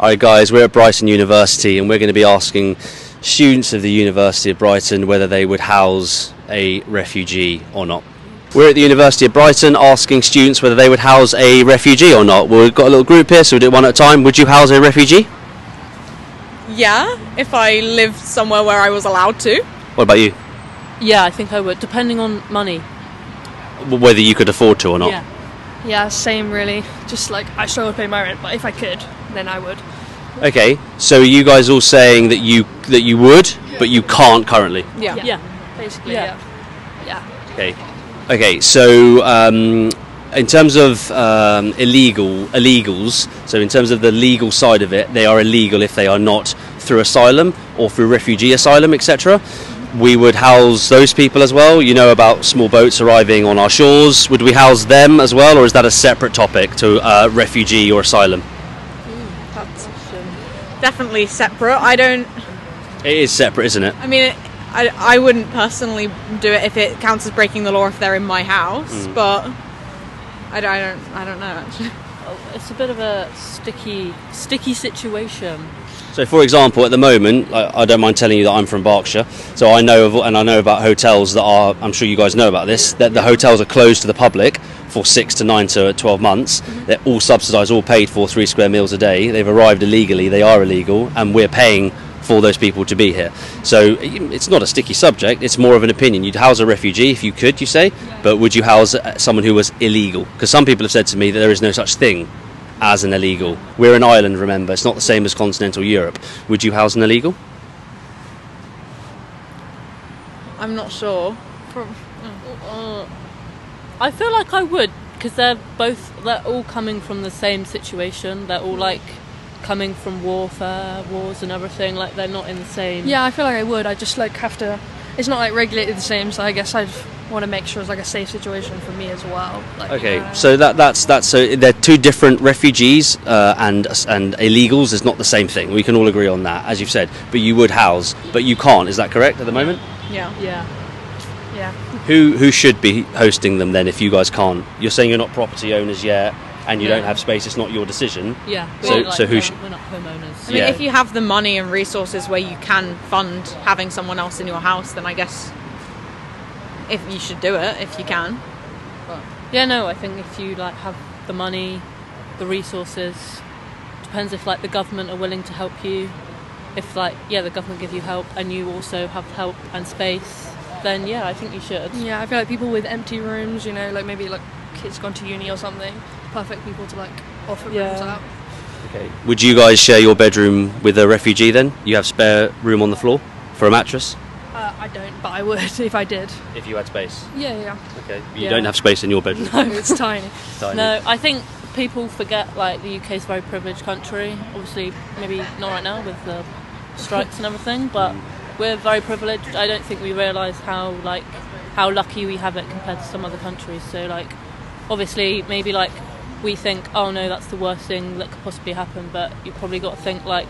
Alright guys, we're at Brighton University and we're going to be asking students of the University of Brighton whether they would house a refugee or not. We're at the University of Brighton asking students whether they would house a refugee or not. Well, we've got a little group here, so we'll do it one at a time. Would you house a refugee? Yeah, if I lived somewhere where I was allowed to. What about you? Yeah, I think I would, depending on money. Whether you could afford to or not? Yeah. Yeah, same really. Just like I struggle to pay my rent, but if I could, then I would. Okay, so are you guys all saying that you would, but you can't currently? Yeah. Yeah. Basically, Yeah. yeah. Okay. So in terms of illegals, so in terms of the legal side of it, they are illegal if they are not through asylum or through refugee asylum, etc. We would house those people as well. You know about small boats arriving on our shores. Would we house them as well, or is that a separate topic to refugee or asylum? That's definitely separate. I don't. It is separate, isn't it? I mean, I wouldn't personally do it if it counts as breaking the law if they're in my house, but I don't know actually. It's a bit of a sticky situation. So, for example, at the moment, I don't mind telling you that I'm from Berkshire, so I know about hotels that are, I'm sure you guys know about this, that the hotels are closed to the public for 6 to 9 to 12 months. They're all subsidised, all paid for 3 square meals a day. They've arrived illegally, they are illegal, and we're paying for those people to be here. So it's not a sticky subject, it's more of an opinion. You'd house a refugee if you could, you say, but would you house someone who was illegal? Because some people have said to me that there is no such thing as an illegal. We're an island, remember, it's not the same as continental Europe. Would you house an illegal? I'm not sure. I feel like I would, because they're all coming from the same situation. They're all like coming from wars and everything. Like they're not in the same. Yeah, I feel like I would. I just like have to. It's not like regulated the same, so I guess I'd want to make sure it's like a safe situation for me as well. Like, Okay, so that's so they're two different refugees and illegals is not the same thing. We can all agree on that, as you've said. But you would house, but you can't. Is that correct at the moment? Yeah. Yeah. Yeah. Who should be hosting them then if you guys can't? You're saying you're not property owners yet, and you don't have space. It's not your decision. Yeah. So We're not I homeowners. I mean, if you have the money and resources where you can fund having someone else in your house, then I guess if you should do it if you can. Yeah, no, I think if you like have the money, the resources, depends if like the government are willing to help you. If like the government give you help and you also have help and space, then yeah, I think you should. Yeah, I feel like people with empty rooms, you know, like maybe like kids gone to uni or something, perfect people to like offer rooms out. Okay. Would you guys share your bedroom with a refugee then? You have spare room on the floor for a mattress? I don't, but I would if I did. If you had space? Yeah. Okay. You don't have space in your bedroom? No, it's tiny. No, I think people forget like the UK is a very privileged country. Obviously, maybe not right now with the strikes and everything, but we're very privileged. I don't think we realise how lucky we have it compared to some other countries. So like, obviously, maybe like we think, oh no, that's the worst thing that could possibly happen, but you've probably got to think like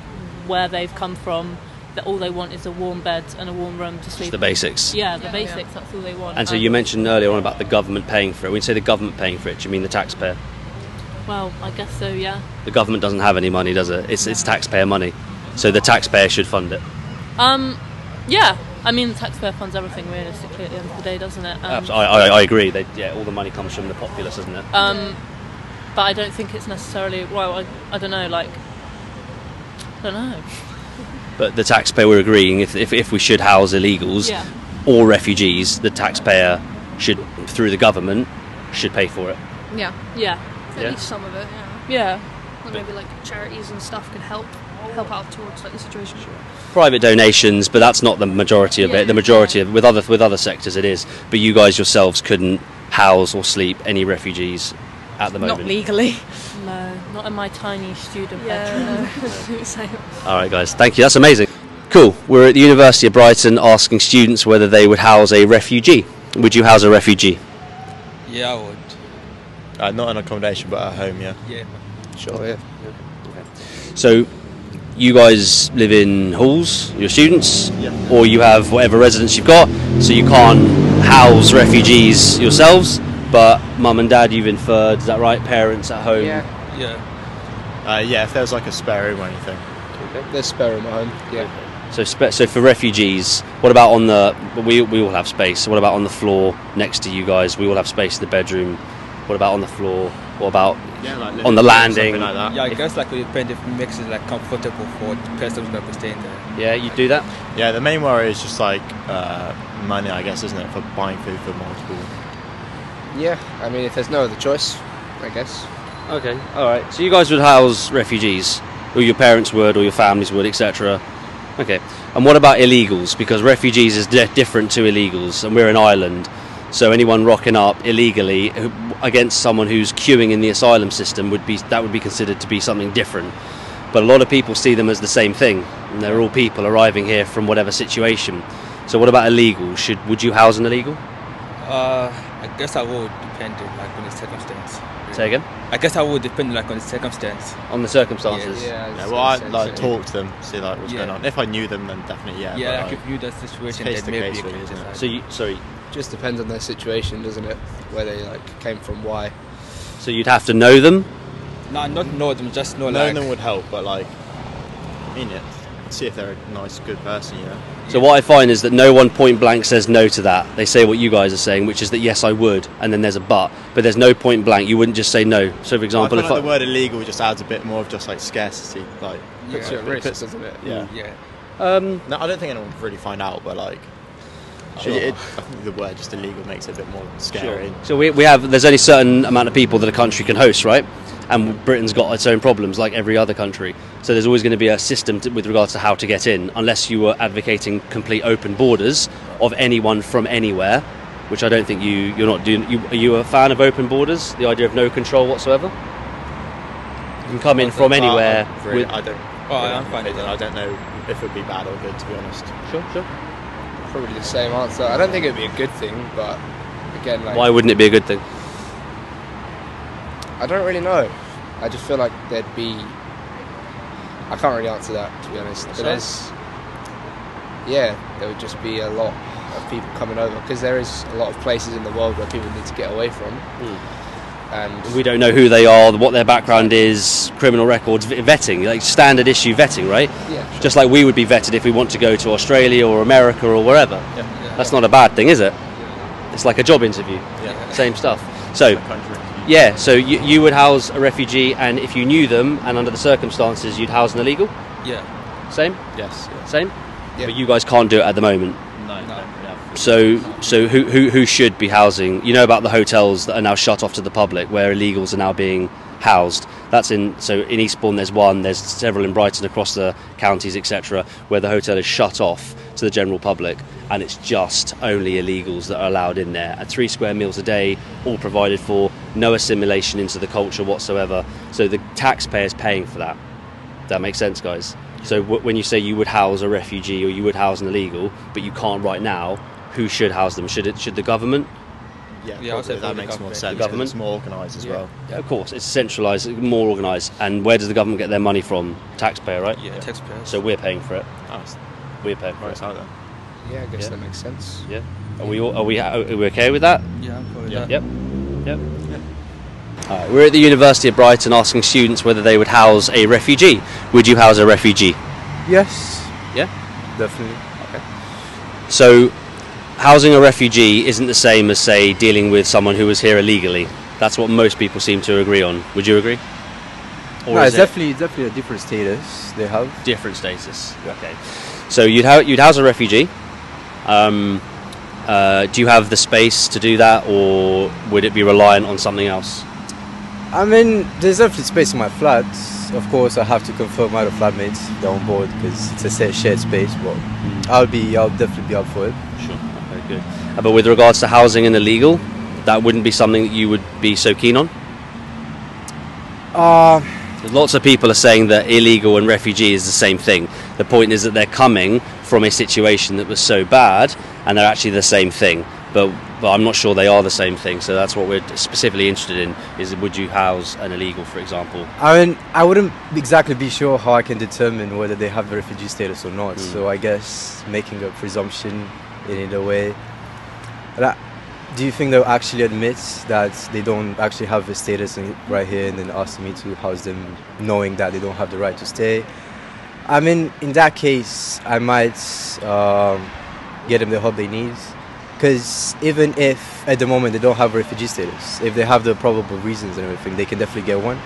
where they've come from, that all they want is a warm bed and a warm room to sleep. Just the basics. Yeah, the basics, that's all they want. And so you mentioned earlier on about the government paying for it. When you say the government paying for it, do you mean the taxpayer? Well, I guess so, yeah. The government doesn't have any money, does it? It's taxpayer money. So the taxpayer should fund it. Yeah. I mean, the taxpayer funds everything realistically at the end of the day, doesn't it? I agree. All the money comes from the populace, doesn't it? But I don't think it's necessarily. Well, I don't know. Like, I don't know. But the taxpayer, we're agreeing, if we should house illegals or refugees, the taxpayer should, through the government, should pay for it. Yeah. At least some of it. Yeah. Like maybe like charities and stuff could help out towards like the situation. Private donations, but that's not the majority of it. The majority of with other sectors it is. But you guys yourselves couldn't house or sleep any refugees at the moment. Not legally. No, not in my tiny student bedroom. All right, guys. Thank you. That's amazing. Cool. We're at the University of Brighton asking students whether they would house a refugee. Would you house a refugee? Yeah, I would. Not an accommodation, but at home, yeah. Yeah. Sure, yeah. So, you guys live in halls, you're students, or you have whatever residence you've got, so you can't house refugees yourselves, but mum and dad you've inferred, is that right? Parents at home? Yeah. Yeah, if there was like a spare room or anything. There's spare room at home. Yeah. So for refugees, what about on the? We all have space. What about on the floor next to you guys? We all have space in the bedroom. What about on the floor? What about Like on the landing? Like that. Yeah, I guess like it depends if it makes it like comfortable for the person who's going to be staying there. Yeah, you do that. Yeah, the main worry is just like money, I guess, isn't it, for buying food for multiple. Yeah. I mean, if there's no other choice, I guess. Okay, all right. So you guys would house refugees, or your parents would, or your families would, etc. Okay. And what about illegals? Because refugees is different to illegals, and we're an island. So anyone rocking up illegally against someone who's queuing in the asylum system would be considered to be something different. But a lot of people see them as the same thing, and they're all people arriving here from whatever situation. So what about illegals? Would you house an illegal? I guess I would depend on the circumstance. Say again? I guess I would depend on the circumstance. On the circumstances. Yeah, well, I'd like talk to them, see like what's Yeah. going on. If I knew them, then definitely yeah. Yeah, but, like if you the situation, case then to maybe case, you really, can isn't it? decide. So Just depends on their situation, doesn't it? Where they came from, why. so you'd have to know them. No, not know them, just know knowing like. them would help, but like, I mean it. See if they're a nice, good person, you know. So what I find is that no one point blank says no to that. They say what you guys are saying, which is that yes, I would, and then there's a but. But there's no point blank. You wouldn't just say no. So for example, I feel like the word illegal just adds a bit more of just like scarcity, like Puts you at risk, doesn't it? yeah. Yeah. No, I don't think anyone would really find out, but like, I think the word just illegal makes it a bit more scary. So we have, there's only a certain amount of people that a country can host, right? And Britain's got its own problems like every other country. So there's always going to be a system with regards to how to get in, unless you were advocating complete open borders of anyone from anywhere, which I don't think you're not doing. Are you a fan of open borders? The idea of no control whatsoever? You can come in from anywhere. I don't. Oh, I'm fine with that. I don't know if it would be bad or good, to be honest. Sure. Probably the same answer. I don't think it'd be a good thing, but again, like, Why wouldn't it be a good thing? I don't really know. I just feel like there'd be. I can't really answer that, to be honest. But there would just be a lot of people coming over because there is a lot of places in the world where people need to get away from. And We don't know who they are, what their background is, criminal records, vetting, like standard issue vetting, right? yeah, sure. Just like we would be vetted if we want to go to Australia or America or wherever. That's not a bad thing, is it? It's like a job interview. Same stuff. So, yeah, so you would house a refugee, and if you knew them and under the circumstances, you'd house an illegal? Yeah. Same? Yes. Same? Yeah. But you guys can't do it at the moment. No. So who should be housing? You know about the hotels that are now shut off to the public, where illegals are now being housed. In Eastbourne there's one. There's several in Brighton across the counties, etc., where the hotel is shut off to the general public, and it's just only illegals that are allowed in there. At 3 square meals a day, all provided for, no assimilation into the culture whatsoever. So the taxpayer's paying for that. That makes sense, guys. So when you say you would house a refugee or you would house an illegal, but you can't right now, who should house them? Should the government? Yeah, Yeah, I'll say that probably makes more government. sense. The government? It's more organised as well. Yeah, of course, it's centralised, more organised. And where does the government get their money from? Taxpayer, right? Yeah, taxpayers. So we're paying for it. Nice. We're paying for Right it. out then. Yeah, I guess Yeah. that makes sense. Yeah. Are we okay with that? Yeah, I'm cool with Yeah. that. Yep. Alright, we're at the University of Brighton asking students whether they would house a refugee. Would you house a refugee? Yes. Yeah? Definitely. So, housing a refugee isn't the same as, say, dealing with someone who was here illegally. That's what most people seem to agree on. Would you agree? Or No, is it's it definitely a different status they have. different status? Okay. So you'd house a refugee. Do you have the space to do that, or would it be reliant on something else? I mean, there's definitely space in my flat. Of course, I have to confirm my other flatmates if they're on board because it's a shared space. But I'll definitely be up for it. Sure. Okay, good. But with regards to housing an illegal, that wouldn't be something that you would be so keen on? Lots of people are saying that illegal and refugee is the same thing. The point is that they're coming from a situation that was so bad, and they're actually the same thing. But I'm not sure they are the same thing. So that's what we're specifically interested in: is would you house an illegal, for example? I mean, I wouldn't exactly be sure how I can determine whether they have the refugee status or not. So I guess making a presumption in either way. do you think they'll actually admit that they don't actually have a status right here and then ask me to house them knowing that they don't have the right to stay? I mean, in that case, I might get them the help they need. Because even if at the moment they don't have refugee status, if they have the probable reasons and everything, they can definitely get one.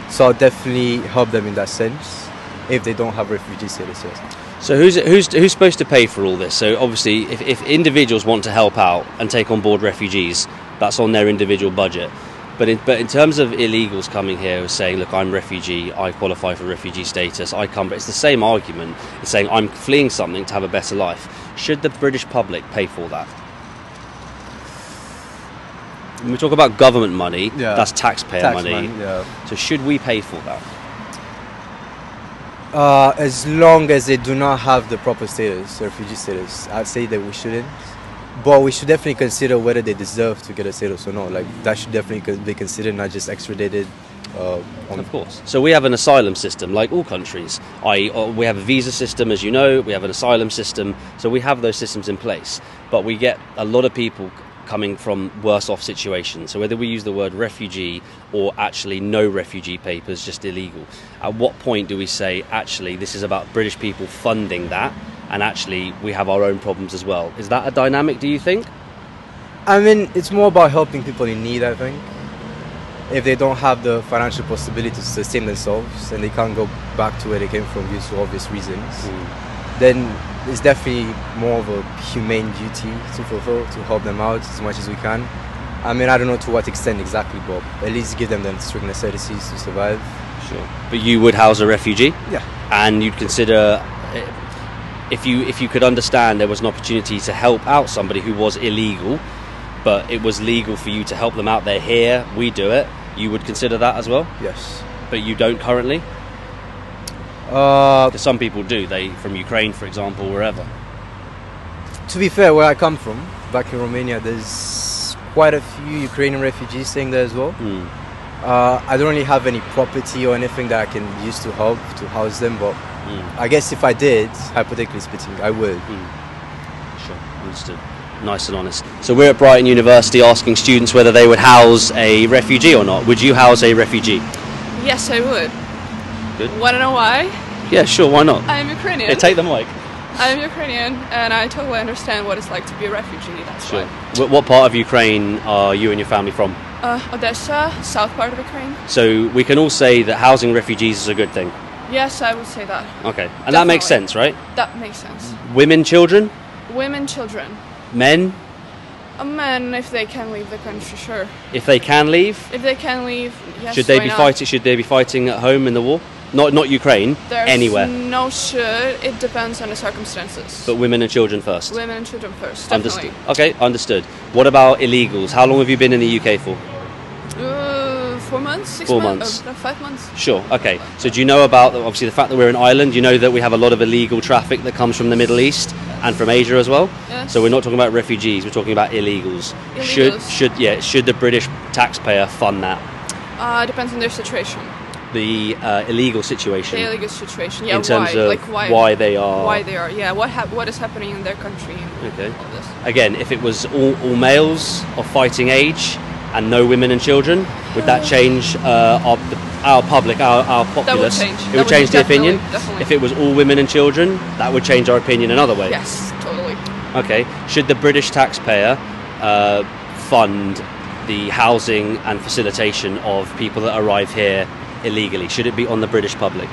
So I'll definitely help them in that sense if they don't have refugee status, yes. So who's supposed to pay for all this? So obviously, if individuals want to help out and take on board refugees, that's on their individual budget. But in terms of illegals coming here saying, look, I'm refugee, I qualify for refugee status, I come, but it's the same argument. It's saying I'm fleeing something to have a better life. Should the British public pay for that? When we talk about government money, that's taxpayer money. So should we pay for that? As long as they do not have the proper status, refugee status, I'd say that we shouldn't. But we should definitely consider whether they deserve to get a status or not. Like, that should definitely be considered, not just extradited. Of course. So we have an asylum system, like all countries. We have a visa system, as you know. We have an asylum system. So we have those systems in place. But we get a lot of people coming from worse off situations. So whether we use the word refugee or actually no refugee papers, just illegal, at what point do we say, actually, this is about British people funding that, and actually we have our own problems as well? Is that a dynamic, do you think? I mean, it's more about helping people in need, I think. If they don't have the financial possibility to sustain themselves and they can't go back to where they came from due to obvious reasons, then it's definitely more of a humane duty to fulfill, to help them out as much as we can. I mean, I don't know to what extent exactly, but at least give them the strict necessities to survive. Sure. But you would house a refugee? Yeah. And you'd consider, if you could understand there was an opportunity to help out somebody who was illegal, but it was legal for you to help them out, they're here, we do it, you would consider that as well? Yes. But you don't currently? Because some people do, they from Ukraine, for example, wherever. To be fair, where I come from, back in Romania, there's quite a few Ukrainian refugees staying there as well. I don't really have any property or anything that I can use to help, to house them, but I guess if I did, hypothetically speaking, I would. Sure, understood. Nice and honest. So we're at Brighton University asking students whether they would house a refugee or not. Would you house a refugee? Yes, I would. Good. Want to know why? Yeah, sure, why not? I am Ukrainian. Yeah, take the mic. I am Ukrainian, and I totally understand what it's like to be a refugee, that's Sure. why. What part of Ukraine are you and your family from? Odessa, south part of Ukraine. So we can all say that housing refugees is a good thing. Yes, I would say that. Okay, and that makes sense, right? That makes sense. Women, children? Women, children. Men? Men, if they can leave the country, sure. If they can leave? If they can leave, yes. Should they why be not? fighting? Should they be fighting at home in the war? Not Ukraine. There's anywhere. No should. It depends on the circumstances. But women and children first. Women and children first. Definitely. Understood. Okay, understood. What about illegals? How long have you been in the UK for? 4 months, 6 4 months, months. 5 months. Sure. Okay. So do you know about obviously the fact that we're an island? You know that we have a lot of illegal traffic that comes from the Middle East and from Asia as well. Yes. So we're not talking about refugees. We're talking about illegals. Should the British taxpayer fund that? Depends on their situation. The illegal situation. The illegal situation. Yeah. In terms why? of Like why they are. Why they are. Yeah. What is happening in their country? And Okay. all this. Again, if it was all males of fighting age and no women and children, would that change our public, our populace? That would change. It would change the opinion? Definitely. If it was all women and children, that would change our opinion another way? Yes, totally. Okay. Should the British taxpayer fund the housing and facilitation of people that arrive here illegally? Should it be on the British public?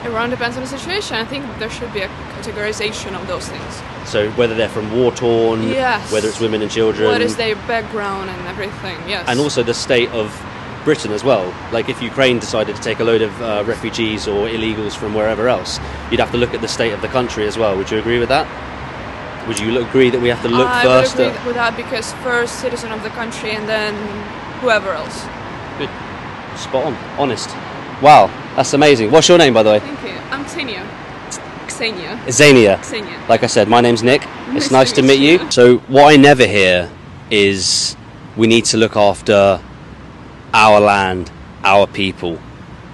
It really depends on the situation. I think there should be a categorization of those things. So whether they're from war-torn, Yes. whether it's women and children. What is their background and everything, yes. And also the state of Britain as well. Like if Ukraine decided to take a load of refugees or illegals from wherever else, you'd have to look at the state of the country as well. Would you agree with that? Would you agree that we have to look first I would agree with that, because first citizen of the country and then whoever else. Good. Spot on. Honest. Wow, that's amazing. What's your name, by the way? Thank you. I'm Xenia. Xenia. Xenia. Xenia. Like I said, my name's Nick. It's nice to meet meet you. So what I never hear is we need to look after our land, our people.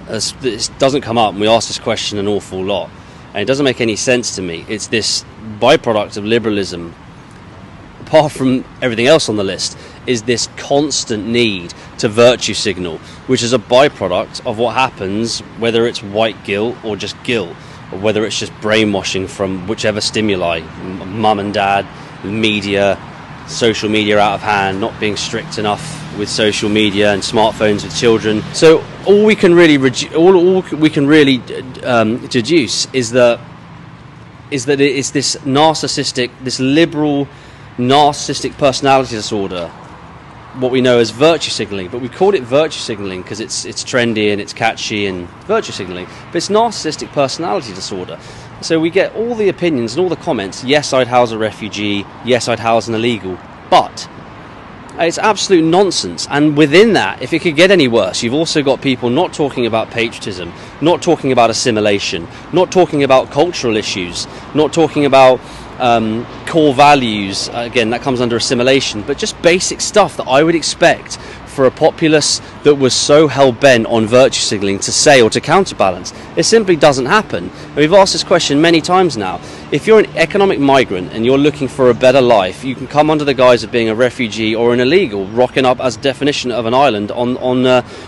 This doesn't come up, and we ask this question an awful lot. And it doesn't make any sense to me. It's this byproduct of liberalism. Apart from everything else on the list, is this constant need to virtue signal, which is a byproduct of what happens, whether it's white guilt or just guilt, or whether it's just brainwashing from whichever stimuli, mum and dad, media, social media out of hand, not being strict enough with social media and smartphones with children. So all we can really deduce is that it's this narcissistic, this liberal narcissistic personality disorder, what we know as virtue signaling, but we called it virtue signaling because it's trendy and it's catchy and virtue signaling, but it's narcissistic personality disorder. So we get all the opinions and all the comments, yes, I'd house a refugee, yes, I'd house an illegal, but it's absolute nonsense. And within that, if it could get any worse, you've also got people not talking about patriotism, not talking about assimilation, not talking about cultural issues, not talking about core values, again that comes under assimilation, but just basic stuff that I would expect for a populace that was so hell-bent on virtue signalling to say or to counterbalance. It simply doesn't happen. We've asked this question many times now. If you're an economic migrant and you're looking for a better life, you can come under the guise of being a refugee or an illegal, rocking up as definition of an island on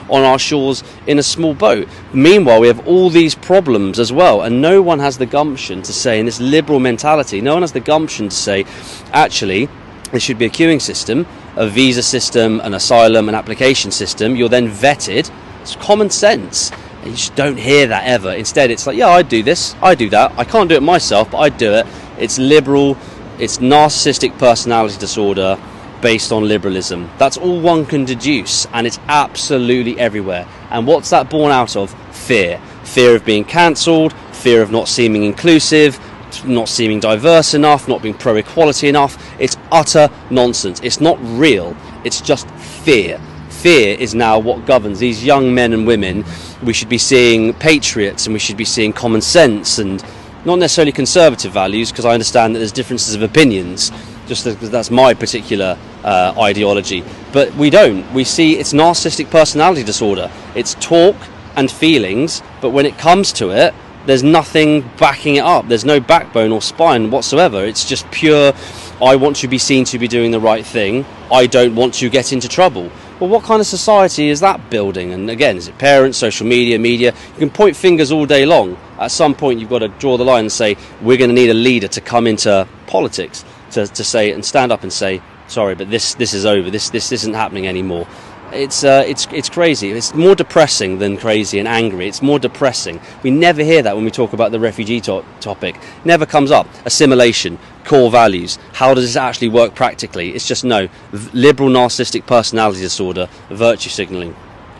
our shores in a small boat. Meanwhile, we have all these problems as well, and no one has the gumption to say, in this liberal mentality, no one has the gumption to say, actually, there should be a queuing system, a visa system, an asylum, an application system. You're then vetted. It's common sense. And you just don't hear that ever. Instead, it's like, yeah, I do this, I do that. I can't do it myself, but I do it. It's liberal. It's narcissistic personality disorder based on liberalism. That's all one can deduce, and it's absolutely everywhere. And what's that born out of? Fear. Fear of being cancelled, fear of not seeming inclusive, not seeming diverse enough, not being pro-equality enough. It's utter nonsense. It's not real. It's just fear. Fear is now what governs these young men and women. We should be seeing patriots and we should be seeing common sense and not necessarily conservative values, because I understand that there's differences of opinions, just because that's my particular ideology. But we don't. We see it's narcissistic personality disorder. It's talk and feelings, but when it comes to it, there's nothing backing it up. There's no backbone or spine whatsoever. It's just pure, I want to be seen to be doing the right thing. I don't want to get into trouble. Well, what kind of society is that building? And again, is it parents, social media, media? You can point fingers all day long. At some point, you've got to draw the line and say, we're going to need a leader to come into politics to say and stand up and say, sorry, but this is over. This isn't happening anymore. It's crazy. It's more depressing than crazy and angry. It's more depressing. We never hear that when we talk about the refugee topic. Never comes up. Assimilation, core values. How does this actually work practically? It's just no. Liberal narcissistic personality disorder, virtue signalling.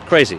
Crazy.